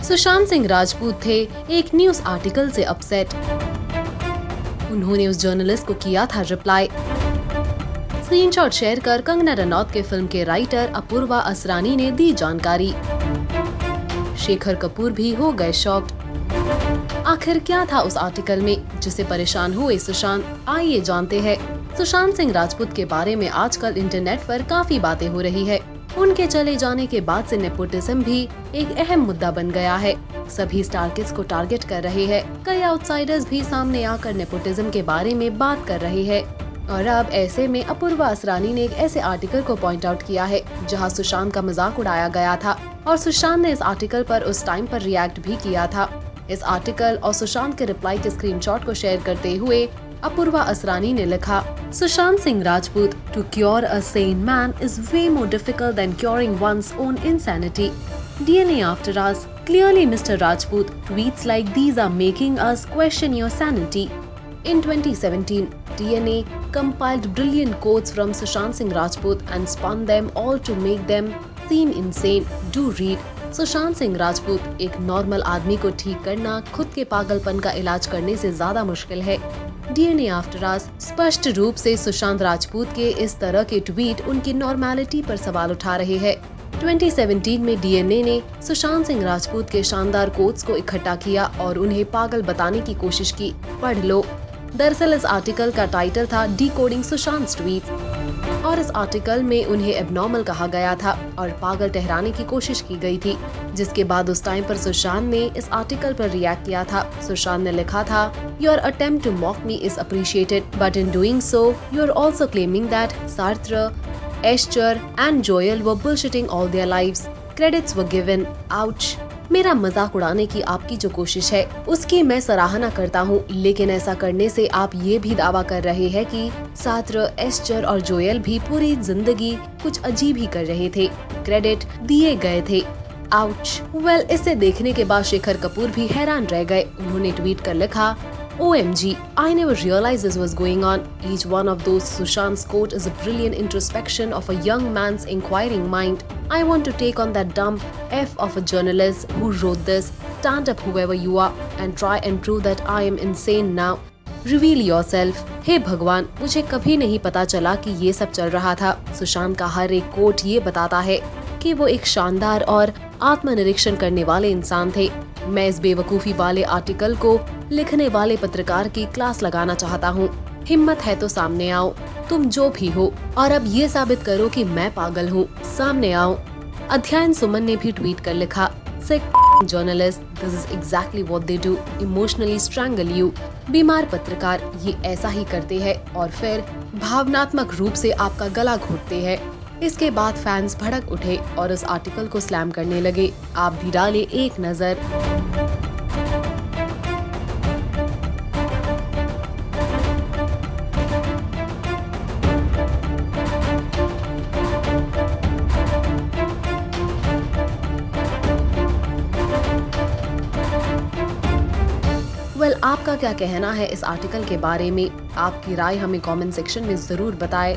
सुशांत सिंह राजपूत थे एक news article से अपसेट। उन्होंने उस जर्नलिस्ट को किया था रिप्लाई। स्क्रीनशॉट शेयर कर कंगना रनौत के फिल्म के राइटर अपूर्वा असरानी ने दी जानकारी। शेखर कपूर भी हो गए शॉक्ड। आखिर क्या था उस आर्टिकल में जिसे परेशान हुए सुशांत? आइए जानते हैं। सुशांत सिंह राजपूत के बारे में आजकल इंटरनेट पर काफी बातें हो रही है। उनके चले जाने के बाद से नेपोटिज्म भी एक अहम मुद्दा बन गया है। सभी स्टार किड्स को टारगेट कर रहे हैं। कई आउटसाइडर्स भी सामने आकर नेपोटिज्म के बारे में बात कर रहे हैं। और अब ऐसे में अपूर्वा असरानी ने एक ऐसे आर्टिकल को पॉइंट आउट किया है जहां सुशांत का मजाक उड़ाया गया था और सुशांत ने इस आर्टिकल पर उस टाइम पर रिएक्ट भी किया था। इस आर्टिकल और सुशांत के रिप्लाई के स्क्रीनशॉट को शेयर करते हुए अपूर्वा असरानी ने लिखा, Sushant Singh Rajput, to cure a sane man is way more difficult than curing one's own insanity. DNA after us. Clearly Mr. Rajput, tweets like these are making us question your sanity. In 2017, DNA compiled brilliant quotes from Sushant Singh Rajput and spun them all to make them seem insane. Do read. Sushant Singh Rajput, एक normal आदमी को ठीक करना खुद के पागलपन का इलाज करने से ज्यादा मुश्किल है। DNA after us. स्पष्ट रूप से सुशांत राजपूत के इस तरह के ट्वीट उनकी नॉर्मैलिटी पर सवाल उठा रहे हैं। 2017 में डीएनए ने सुशांत सिंह राजपूत के शानदार कोट्स को इकट्ठा किया और उन्हें पागल बताने की कोशिश की। पढ़ लो। दरअसल इस आर्टिकल का टाइटल था डिकोडिंग सुशांत ट्वीट और इस आर्टिकल में उन्हें एबनॉर्मल कहा गया था और पागल ठहराने की कोशिश की गई थी, जिसके बाद उस टाइम पर सुशांत ने इस आर्टिकल पर रिएक्ट किया था। सुशांत ने लिखा था, your attempt to mock me is appreciated but in doing so you are also claiming that Sartre, Escher and Joel were bullshitting all their lives. Credits were given. Ouch. मेरा मजाक उड़ाने की आपकी जो कोशिश है उसकी मैं सराहना करता हूँ, लेकिन ऐसा करने से आप ये भी दावा कर रहे हैं कि सार्त्र, एस्चर और जोयल भी पूरी जिंदगी कुछ अजीब ही कर रहे थे। क्रेडिट दिए गए थे। आउच। वेल, इसे देखने के बाद शेखर कपूर भी हैरान रह गए। उन्होंने ट्वीट कर लिखा, OMG, I never realized this was going on. Each one of those Sushant's quote is a brilliant introspection of a young man's inquiring mind. I want to take on that dumb F of a journalist who wrote this. Stand up whoever you are and try and prove that I am insane now. Reveal yourself. हे भगवान, मुझे कभी नहीं पता चला कि ये सब चल रहा था। सुशांत का हर एक कोट ये बताता है कि वो एक शानदार और आत्मनिरीक्षण करने वाले इंसान थे। मैं इस बेवकूफी वाले आर्टिकल को लिखने वाले पत्रकार की क्लास लगाना चाहता हूँ। हिम्मत है तो सामने आओ, तुम जो भी हो, और अब ये साबित करो कि मैं पागल हूँ। सामने आओ। अध्ययन सुमन ने भी ट्वीट कर लिखा, sick journalist, this is exactly what they do, emotionally strangle you. बीमार पत्रकार ये ऐसा ही करते हैं और फिर भावनात्मक रूप से आपका गला घोटते हैं। इसके बाद फैंस भड़क उठे और इस आर्टिकल को स्लैम करने लगे। आप भी डालें एक नजर। आपका क्या कहना है इस आर्टिकल के बारे में? आपकी राय हमें कमेंट सेक्शन में जरूर बताएं।